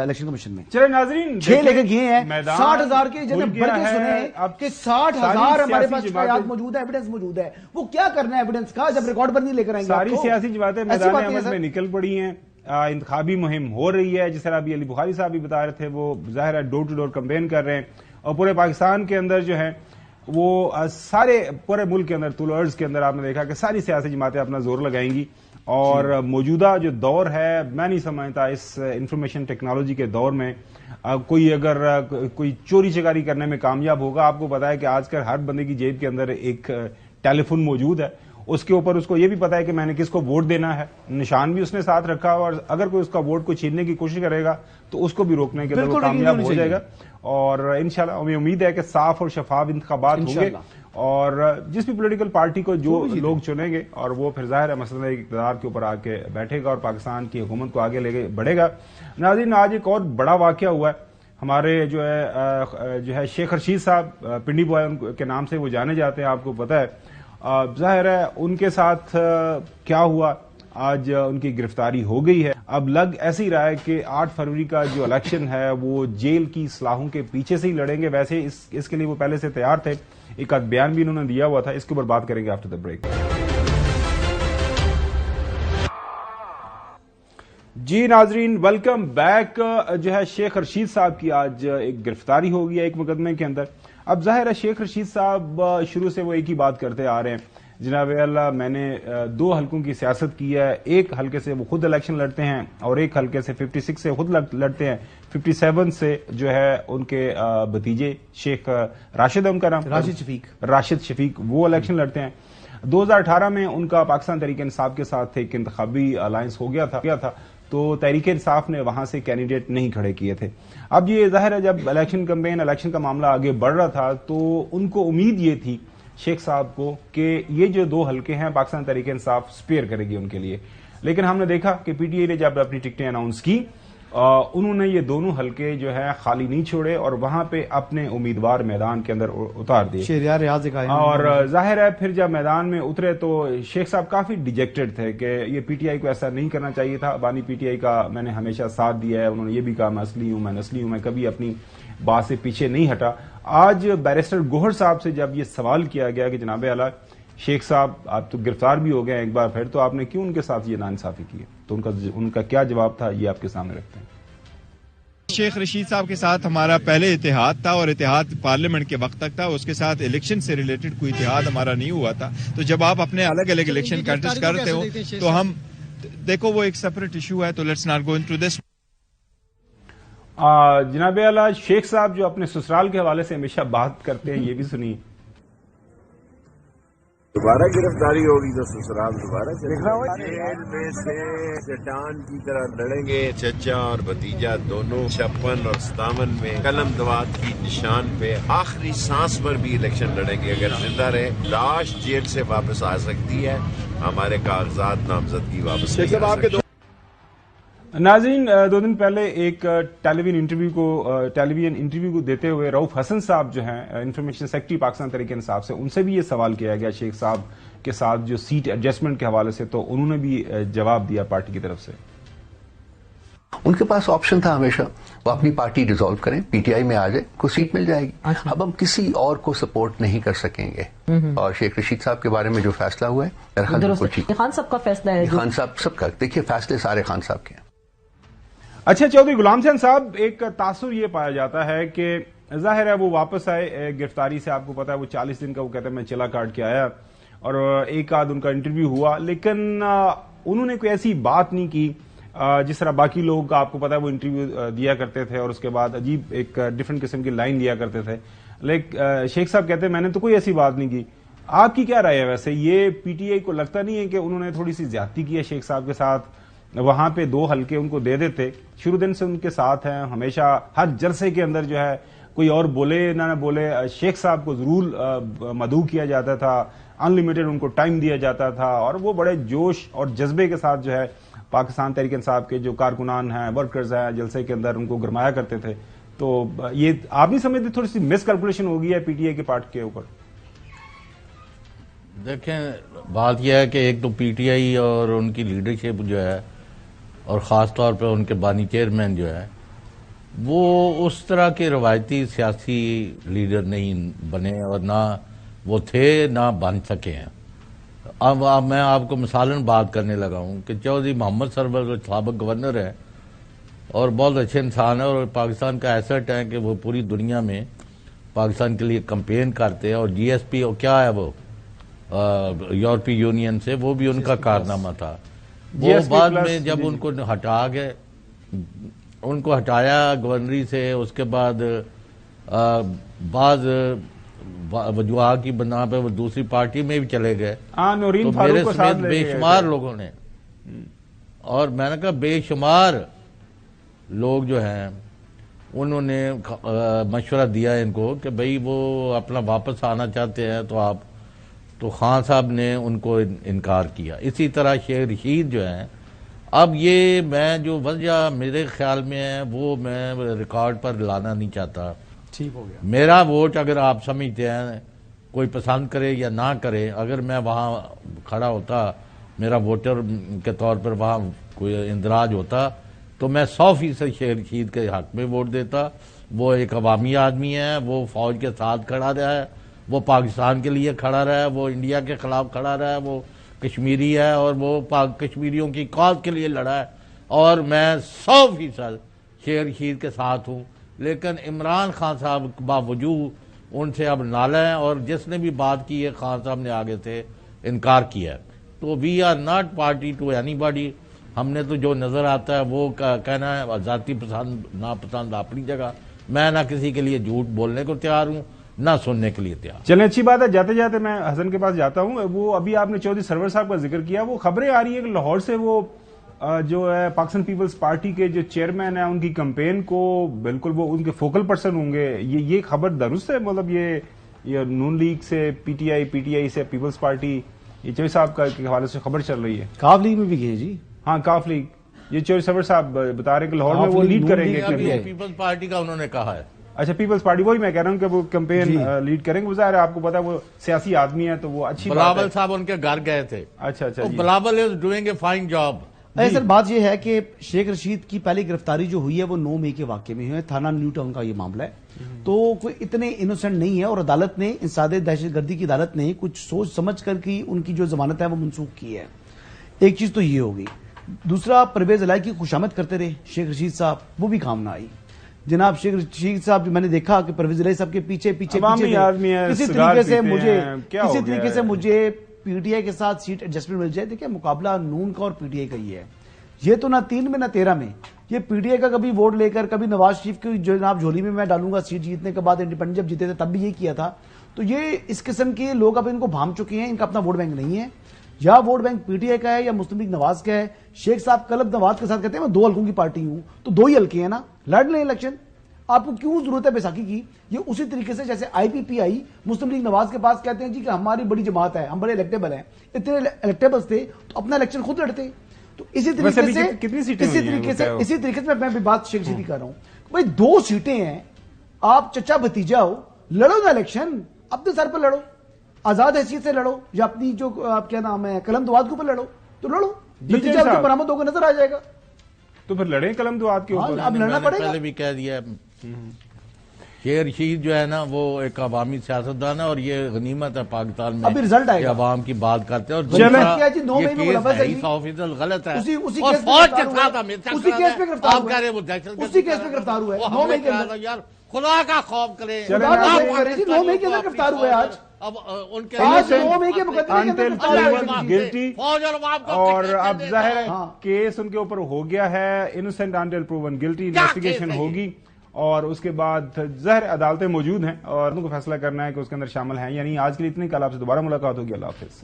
الیکشن کمیشن میں. چلے ناظرین 6 لے کے گئے ہیں. 60,000 کے جنہیں بڑھ کے سنے کہ 60,000 ہمارے پاس شواہد موجود ہے، ایویڈنس موجود ہے. وہ کیا کرنا ہے ایویڈنس کا جب ریکارڈ پر نہیں لے کر آئیں گے؟ ساری سیاسی جماعتیں میدان عمل میں نکل پڑی ہیں، انتخابی مہم ہو رہی ہے. جس طرح ابھی علی بخاری صاحب بھی بتا رہے تھے، وہ ظاہر ہے ڈور ٹو ڈور کمپین کر رہے ہیں، اور پورے پاکستان کے اندر جو ہے وہ سارے پورے ملک کے اندر طول عرض کے اندر آپ نے دیکھا کہ ساری سیاسی جماعتیں اپنا زور لگائیں گی. اور موجودہ جو دور ہے، میں نہیں سمجھتا اس انفارمیشن ٹیکنالوجی کے دور میں کوئی اگر کوئی چوری چکاری کرنے میں کامیاب ہوگا. آپ کو پتا ہے کہ آج کل ہر بندے کی جیب کے اندر ایک ٹیلی فون موجود ہے، اس کے اوپر اس کو یہ بھی پتا ہے کہ میں نے کس کو ووٹ دینا ہے, نشان بھی اس نے ساتھ رکھا, اور اگر کوئی اس کا ووٹ کو چھیننے کی کوشش کرے گا تو اس کو بھی روکنے کے اندر وہ کامیاب ہو جائے گا. اور انشاءاللہ ہمیں امید ہے کہ صاف اور شفاف انتخابات ہوں گے, اور جس بھی پولیٹیکل پارٹی کو جو لوگ چنیں گے اور وہ پھر ظاہر ہے مسئلہ اقتدار کے اوپر آ کے بیٹھے گا اور پاکستان کی حکومت کو آگے لے کے بڑھے گا. ناظرین, آج ایک اور بڑا واقعہ ہوا ہے. ہمارے جو ہے شیخ رشید صاحب, پنڈی بوائے ان کے نام سے وہ جانے جاتے ہیں, آپ کو پتا ہے. ظاہر ہے ان کے ساتھ کیا ہوا, آج ان کی گرفتاری ہو گئی ہے. اب لگ ایسی رہا ہے کہ 8 فروری کا جو الیکشن ہے وہ جیل کی سلاخوں کے پیچھے سے ہی لڑیں گے. ویسے اس کے لیے وہ پہلے سے تیار تھے, ایک آدھ بیان بھی انہوں نے دیا ہوا تھا, اس کے اوپر بات کریں گے آفٹر دا بریک. جی ناظرین, ویلکم بیک. جو ہے شیخ رشید صاحب کی آج ایک گرفتاری ہو گئی ہے ایک مقدمے کے اندر. اب ظاہر ہے شیخ رشید صاحب شروع سے وہ ایک ہی بات کرتے آ رہے ہیں, جناب اللہ میں نے 2 حلقوں کی سیاست کی ہے. ایک حلقے سے وہ خود الیکشن لڑتے ہیں اور ایک حلقے سے 56 سے خود لڑتے ہیں. 57 سے جو ہے ان کے بھتیجے شیخ راشد ہے ان کا نام, راشد شفیق, وہ الیکشن لڑتے ہیں. 2018 میں ان کا پاکستان تحریک انصاف کے ساتھ ایک انتخابی الائنس ہو گیا تھا, تو تحریک انصاف نے وہاں سے کینڈیڈیٹ نہیں کھڑے کیے تھے. اب یہ ظاہر ہے جب الیکشن کا معاملہ آگے بڑھ رہا تھا تو ان کو امید یہ تھی شیخ صاحب کو کہ یہ جو 2 حلقے ہیں پاکستان تحریک انصاف سپیئر کرے گی ان کے لیے. لیکن ہم نے دیکھا کہ پی ٹی آئی نے جب اپنی ٹکٹیں اناؤنس کی, انہوں نے یہ دونوں حلقے جو ہے خالی نہیں چھوڑے اور وہاں پہ اپنے امیدوار میدان کے اندر اتار دیے. شہریار ریاض قائم. اور ظاہر ہے پھر جب میدان میں اترے تو شیخ صاحب کافی ڈیجیکٹڈ تھے کہ یہ پی ٹی آئی کو ایسا نہیں کرنا چاہیے تھا. بانی پی ٹی آئی کا میں نے ہمیشہ ساتھ دیا ہے, انہوں نے یہ بھی کہا میں اصلی ہوں, میں نسلی ہوں, میں کبھی اپنی بات سے پیچھے نہیں ہٹا. آج بیرسٹر گوہر صاحب سے جب یہ سوال کیا گیا کہ جناب اعلیٰ شیخ صاحب آپ تو گرفتار بھی ہو گئے ایک بار پھر, تو آپ نے کیوں ان کے ساتھ یہ ناانصافی کی, تو ان کا کیا جواب تھا یہ آپ کے سامنے رکھتے ہیں. شیخ رشید صاحب کے ساتھ ہمارا پہلے اتحاد تھا اور اتحاد پارلیمنٹ کے وقت تک تھا, اس کے ساتھ الیکشن سے ریلیٹڈ کوئی اتحاد ہمارا نہیں ہوا تھا. تو جب آپ اپنے الگ الگ الیکشن کنٹیسٹ کرتے ہو تو ہم دیکھو وہ ایک سیپریٹ ایشو ہے, تو let's not go into this. جناب اعلیٰ شیخ صاحب جو اپنے سسرال کے حوالے سے ہمیشہ بات کرتے ہیں, یہ بھی سنیے. دوبارہ گرفتاری ہوگی تو سسرال دوبارہ جیل میں سے چٹان کی طرح لڑیں گے. چچا اور بھتیجا دونوں 56 اور 57 میں قلم دوات کی نشان پہ آخری سانس پر بھی الیکشن لڑیں گے. اگر زندہ رہے لاش جیل سے واپس آ سکتی ہے, ہمارے کاغذات نامزدگی واپس نہیں آ سکتے. ناظرین, 2 دن پہلے ایک ٹیلی ویژن انٹرویو کو دیتے ہوئے رؤف حسن صاحب جو ہیں انفارمیشن سیکرٹری پاکستان تحریک انصاف سے, ان سے بھی یہ سوال کیا گیا شیخ صاحب کے ساتھ جو سیٹ ایڈجسٹمنٹ کے حوالے سے, تو انہوں نے بھی جواب دیا پارٹی کی طرف سے. ان کے پاس آپشن تھا ہمیشہ, وہ اپنی پارٹی ڈیزالو کریں, پی ٹی آئی میں آ جائے, کو سیٹ مل جائے گی. اب ہم کسی اور کو سپورٹ نہیں کر سکیں گے, اور شیخ رشید صاحب کے بارے میں جو فیصلہ ہوا ہے بالکل ٹھیک. خان صاحب کا فیصلہ ہے, خان صاحب سب کا, دیکھیے فیصلے سارے خان صاحب کے ہیں. اچھا چودھری غلام حسین صاحب, ایک تاثر یہ پایا جاتا ہے کہ ظاہر ہے وہ واپس آئے گرفتاری سے, آپ کو پتا ہے وہ 40 دن کا وہ کہتے ہیں میں چلا کاٹ کے آیا, اور ایک آدھ ان کا انٹرویو ہوا, لیکن انہوں نے کوئی ایسی بات نہیں کی جس طرح باقی لوگ آپ کو پتا ہے وہ انٹرویو دیا کرتے تھے اور اس کے بعد عجیب ایک ڈفرنٹ قسم کی لائن دیا کرتے تھے. لیکن شیخ صاحب کہتے ہیں میں نے تو کوئی ایسی بات نہیں کی. آپ کی کیا رائے ہے ویسے, یہ پی ٹی آئی کو لگتا نہیں ہے کہ انہوں نے تھوڑی سی زیادتی کی ہے شیخ صاحب کے ساتھ, وہاں پہ 2 حلقے ان کو دے دیتے, شروع دن سے ان کے ساتھ ہیں, ہمیشہ ہر جلسے کے اندر جو ہے کوئی اور بولے نہ بولے شیخ صاحب کو ضرور مدعو کیا جاتا تھا, ان لمیٹڈ ان کو ٹائم دیا جاتا تھا, اور وہ بڑے جوش اور جذبے کے ساتھ جو ہے پاکستان تحریک انصاف کے جو کارکنان ہیں, ورکرز ہیں, جلسے کے اندر ان کو گرمایا کرتے تھے. تو یہ آپ نہیں سمجھتے تھوڑی سی مس کیلکولیشن ہو گئی ہے پی ٹی آئی کے پارٹ کے اوپر؟ دیکھیں بات یہ ہے کہ ایک تو پی ٹی آئی اور ان کی لیڈرشپ جو ہے, اور خاص طور پہ ان کے بانی چیئرمین جو ہے, وہ اس طرح کے روایتی سیاسی لیڈر نہیں بنے, اور نہ وہ تھے نہ بن سکے ہیں. اب میں آپ کو مثالاً بات کرنے لگا ہوں کہ چودھری محمد سرور جو سابق گورنر ہے اور بہت اچھے انسان ہے, اور پاکستان کا ایسٹ ہے کہ وہ پوری دنیا میں پاکستان کے لیے کمپین کرتے ہیں, اور جی ایس پی کیا ہے وہ یورپی یونین سے, وہ بھی ان کا کارنامہ تھا. وہ بعد میں جب ان کو ہٹایا گورنری سے, اس کے بعد بعض وجوہ کی بنا پہ وہ دوسری پارٹی میں بھی چلے گئے. نورین تو فاروق میرے کو سمیت ساتھ لے بے گئے شمار تھے. لوگوں نے، اور میں نے کہا بے شمار لوگ جو ہیں انہوں نے مشورہ دیا ان کو کہ بھئی وہ اپنا واپس آنا چاہتے ہیں تو خان صاحب نے ان کو انکار کیا. اسی طرح شیخ رشید جو ہیں، اب یہ میں جو وجہ میرے خیال میں ہے وہ میں ریکارڈ پر لانا نہیں چاہتا. ٹھیک ہو گیا. میرا ووٹ اگر آپ سمجھتے ہیں کوئی پسند کرے یا نہ کرے، اگر میں وہاں کھڑا ہوتا میرا ووٹر کے طور پر وہاں کوئی اندراج ہوتا تو میں 100% شیخ رشید کے حق میں ووٹ دیتا. وہ ایک عوامی آدمی ہے، وہ فوج کے ساتھ کھڑا رہا ہے، وہ پاکستان کے لیے کھڑا رہا ہے، وہ انڈیا کے خلاف کھڑا رہا ہے، وہ کشمیری ہے اور وہ کشمیریوں کی کاز کے لیے لڑا ہے، اور میں 100% شیخ رشید کے ساتھ ہوں. لیکن عمران خان صاحب باوجود ان سے اب نالا ہے، اور جس نے بھی بات کی ہے خان صاحب نے آگے سے انکار کیا ہے. تو we are not party to اینی باڈی. ہم نے تو جو نظر آتا ہے وہ کہنا ہے، ذاتی پسند ناپسند اپنی جگہ. میں نہ کسی کے لیے جھوٹ بولنے کو تیار ہوں نہ سننے کے لیے تیار. چلیں اچھی بات ہے. جاتے جاتے میں حسن کے پاس جاتا ہوں. وہ ابھی آپ نے چودھری سرور صاحب کا ذکر کیا، وہ خبریں آ رہی ہیں کہ لاہور سے وہ جو ہے پاکستان پیپلز پارٹی کے جو چیئرمین ہیں ان کی کمپین کو بالکل وہ ان کے فوکل پرسن ہوں گے. یہ خبر درست ہے؟ مطلب یہ نون لیگ سے پی ٹی آئی سے پیپلز پارٹی، یہ چودھری صاحب کے حوالے سے خبر چل رہی ہے. کاف لیگ میں بھی گئے جی. ہاں کاف لیگ. یہ چودھری سرور صاحب بتا رہے ہیں کہ لاہور میں وہ لیڈ کریں گے. پیپلز پارٹی کا انہوں نے کہا ہے. اچھا پیپلز پارٹی، وہی میں کہہ رہا ہوں کہ وہ کمپین لیڈ کریں گے. ظاہر ہے آپ کو پتا ہے وہ سیاسی آدمی ہے تو وہ اچھی بات ہے. بلاول صاحب ان کے گھر گئے تھے. اچھا Bilawal is doing a fine job. Sir بات یہ ہے کہ شیخ رشید کی پہلی گرفتاری جو ہوئی ہے وہ 9 مئی کے واقعے میں ہوئی ہے. تھانہ نیو ٹاؤن کا یہ معاملہ ہے. تو کوئی اتنے انوسنٹ نہیں ہے، اور عدالت نے انسداد دہشت گردی کی عدالت نے کچھ سوچ سمجھ کر کی ان کی جو ضمانت ہے وہ منسوخ کی ہے. ایک چیز تو یہ ہوگی. دوسرا، پرویز الہی کی خوشامد کرتے رہے شیخ رشید صاحب، وہ بھی کام نہ آئی. جناب شیخ رشید صاحب میں نے دیکھا کہ پرویز الہی صاحب کے پیچھے کسی طریقے سے مجھے پی ٹی آئی کے ساتھ سیٹ ایڈجسٹمنٹ مل جائے. دیکھیں مقابلہ نون کا اور پی ٹی آئی کا ہی ہے. یہ تو نہ 3 میں نہ 13 میں. یہ پی ٹی آئی کا کبھی ووٹ لے کر کبھی نواز شریف کی جناب جھولی میں ڈالوں گا سیٹ جیتنے کے بعد، انڈیپینڈنٹ جب جیتے تھے تب بھی یہ کیا تھا. تو یہ اس قسم کے لوگ اب ان کو بھام چکے ہیں. ان کا اپنا ووٹ بینک نہیں ہے، یا ووٹ بینک پی ٹی آئی کا ہے یا مسلم لیگ نواز کا ہے. شیخ صاحب کلب نواز کے ساتھ کہتے ہیں میں 2 حلقوں کی پارٹی ہوں، تو 2 ہی حلقے ہیں نا، لڑ لیں الیکشن. آپ کو کیوں ضرورت ہے بیساکھی کی؟ یہ اسی طریقے سے جیسے آئی پی پی آئی مسلم لیگ نواز کے پاس کہتے ہیں جی کہ ہماری بڑی جماعت ہے، ہم بڑے الیکٹیبل ہیں. اتنے الیکٹیبلز تھے تو اپنا الیکشن خود لڑتے. تو اسی طریقے سے میں بھی بات شیخ رشید کی کر رہا ہوں. بھائی 2 سیٹیں ہیں، آپ چچا بھتیجا ہو، لڑو نا الیکشن، اپنے سر پہ لڑو، آزاد حیثیت سے لڑو، یا اپنی جو آپ کیا نام ہے قلم دواد کے اوپر لڑو. تو لڑو، نتیجہ برآمد ہو کر نظر آ جائے گا. تو پھر لڑیں قلم دواد کے اوپر. اب لڑنا پڑے گا. پہلے بھی کہہ دیا شیخ رشید جو ہے نا وہ ایک عوامی سیاستدان ہے، اور یہ غنیمت ہے پاکستان میں ابھی رزلٹ آئے گا. عوام کی بات کرتے ہیں، اور یہ کیس 100% غلط ہے. اور فوج کے ساتھ اسی کیس پہ گرفتار آپ کہہ رہے وہ دہشت اسی کیس پہ گرفتار ہوا ہے 9 مئی کے اندر. یار خدا کا خوف کریں. 9 مئی کے اندر گرفتار ہوا ہے. آج اب ان کے گلٹی، اور اب ظاہر ہے کیس ان کے اوپر ہو گیا ہے انوسینٹ انٹل پروون گلٹی. انویسٹیگیشن ہوگی اور اس کے بعد ظاہر عدالتیں موجود ہیں اور ان کو فیصلہ کرنا ہے کہ اس کے اندر شامل ہیں. یعنی آج کے لیے اتنے، کل آپ سے دوبارہ ملاقات ہوگی. اللہ حافظ.